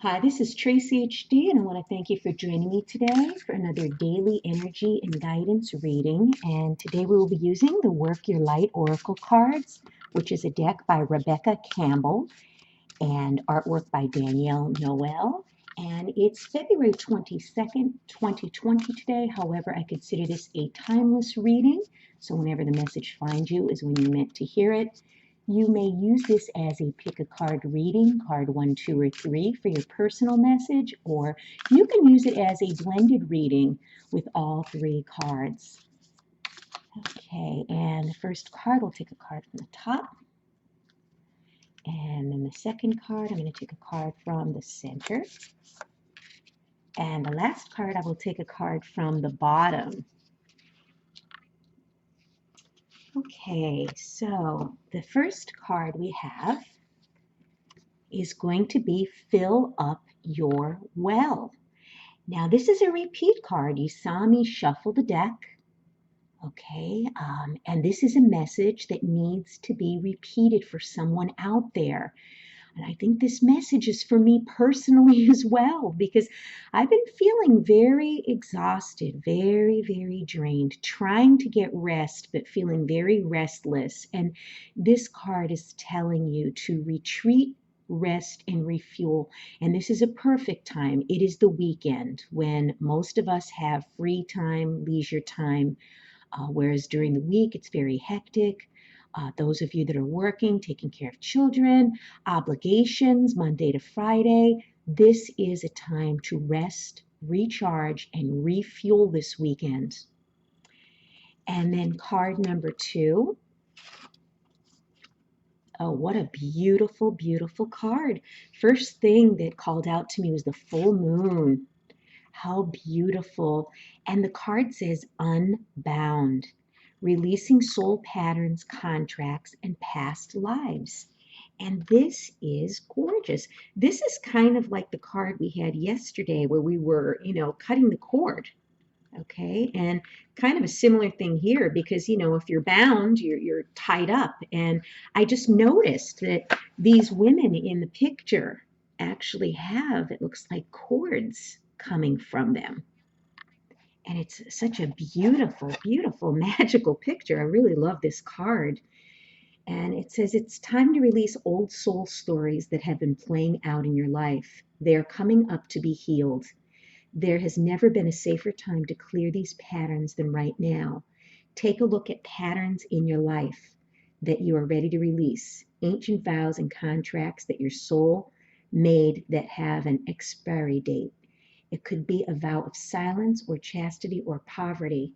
Hi, this is Tracy HD, and I want to thank you for joining me today for another daily energy and guidance reading. And today we will be using the Work Your Light Oracle cards, which is a deck by Rebecca Campbell and artwork by Danielle Noel. And it's February 22nd, 2020 today. However, I consider this a timeless reading. So whenever the message finds you is when you're meant to hear it. You may use this as a pick a card reading, card 1, 2, or 3 for your personal message, or you can use it as a blended reading with all 3 cards. Okay, and the first card, we'll take a card from the top. And then the second card, I'm going to take a card from the center. And the last card, I will take a card from the bottom. Okay, so the first card we have is going to be Fill Up Your Well. Now, this is a repeat card. You saw me shuffle the deck. Okay, and this is a message that needs to be repeated for someone out there. And I think this message is for me personally as well, because I've been feeling very exhausted, very, very drained, trying to get rest, but feeling very restless. And this card is telling you to retreat, rest, and refuel. And this is a perfect time. It is the weekend when most of us have free time, leisure time, whereas during the week it's very hectic. Those of you that are working, taking care of children, obligations, Monday to Friday, this is a time to rest, recharge, and refuel this weekend. And then card number 2. Oh, what a beautiful, beautiful card. First thing that called out to me was the full moon. How beautiful. And the card says Unbound, releasing soul patterns, contracts, and past lives. And this is gorgeous. This is kind of like the card we had yesterday where we were, cutting the cord. Okay, and kind of a similar thing here because, if you're bound, you're tied up. And I just noticed that these women in the picture actually have, it looks like, cords coming from them. And it's such a beautiful, beautiful, magical picture. I really love this card. And it says it's time to release old soul stories that have been playing out in your life. They are coming up to be healed. There has never been a safer time to clear these patterns than right now. Take a look at patterns in your life that you are ready to release, ancient vows and contracts that your soul made that have an expiry date. It could be a vow of silence or chastity or poverty.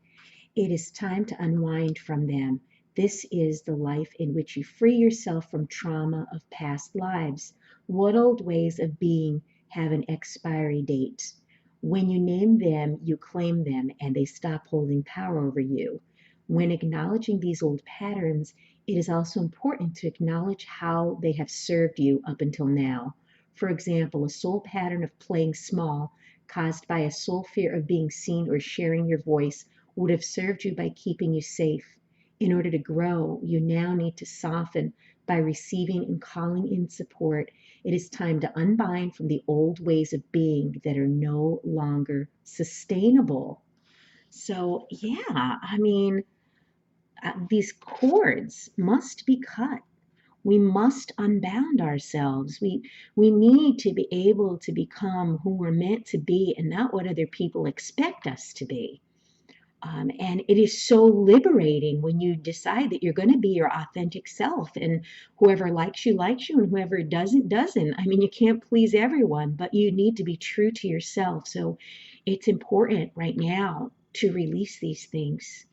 It is time to unwind from them. This is the life in which you free yourself from trauma of past lives. What old ways of being have an expiry date? When you name them, you claim them, and they stop holding power over you. When acknowledging these old patterns, it is also important to acknowledge how they have served you up until now. For example, a soul pattern of playing small, caused by a soul fear of being seen or sharing your voice, would have served you by keeping you safe. In order to grow, you now need to soften by receiving and calling in support. It is time to unbind from the old ways of being that are no longer sustainable. So, yeah, these cords must be cut. We must unbound ourselves. We need to be able to become who we're meant to be and not what other people expect us to be. And it is so liberating when you decide that you're going to be your authentic self, and whoever likes you, and whoever doesn't, doesn't. You can't please everyone, but you need to be true to yourself. So it's important right now to release these things.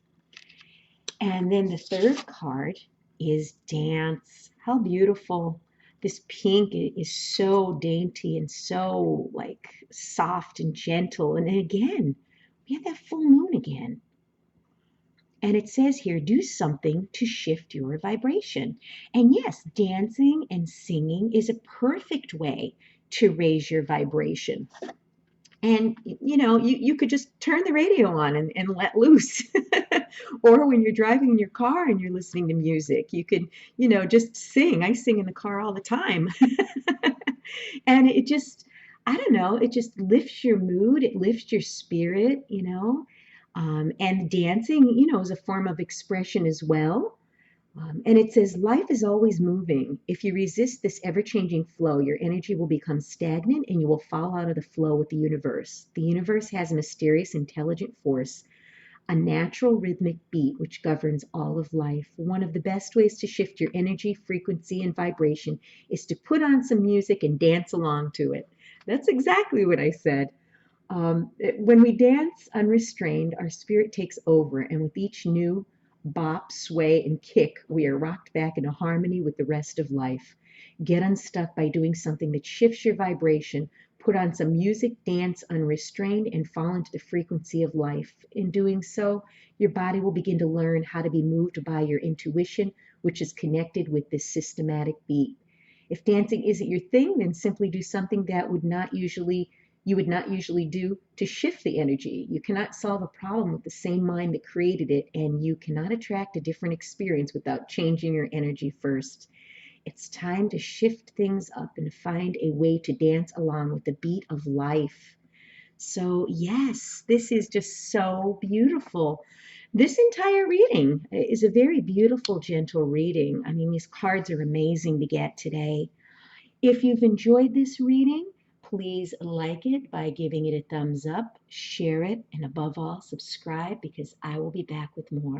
And then the third card is Dance. How beautiful. This pink is so dainty and so like soft and gentle. And then again, we have that full moon again. And it says here, do something to shift your vibration. And yes, dancing and singing is a perfect way to raise your vibration. And you could just turn the radio on and let loose. Or when you're driving in your car and you're listening to music, you could, just sing. I sing in the car all the time. And it just, I don't know, it just lifts your mood, it lifts your spirit, you know. And dancing, you know, is a form of expression as well. And it says, life is always moving. If you resist this ever changing flow, your energy will become stagnant and you will fall out of the flow with the universe. The universe has a mysterious, intelligent force, a natural rhythmic beat which governs all of life. One of the best ways to shift your energy, frequency, and vibration is to put on some music and dance along to it. That's exactly what I said. When we dance unrestrained, our spirit takes over, and with each new bop, sway, and kick, we are rocked back into harmony with the rest of life. Get unstuck by doing something that shifts your vibration. Put on some music, dance unrestrained, and fall into the frequency of life. In doing so, your body will begin to learn how to be moved by your intuition, which is connected with this systematic beat. If dancing isn't your thing, then simply do something that you would not usually do to shift the energy. You cannot solve a problem with the same mind that created it, and you cannot attract a different experience without changing your energy first. It's time to shift things up and find a way to dance along with the beat of life. So, yes, this is just so beautiful. This entire reading is a very beautiful, gentle reading. I mean, these cards are amazing to get today. If you've enjoyed this reading, please like it by giving it a thumbs up, share it, and above all, subscribe because I will be back with more.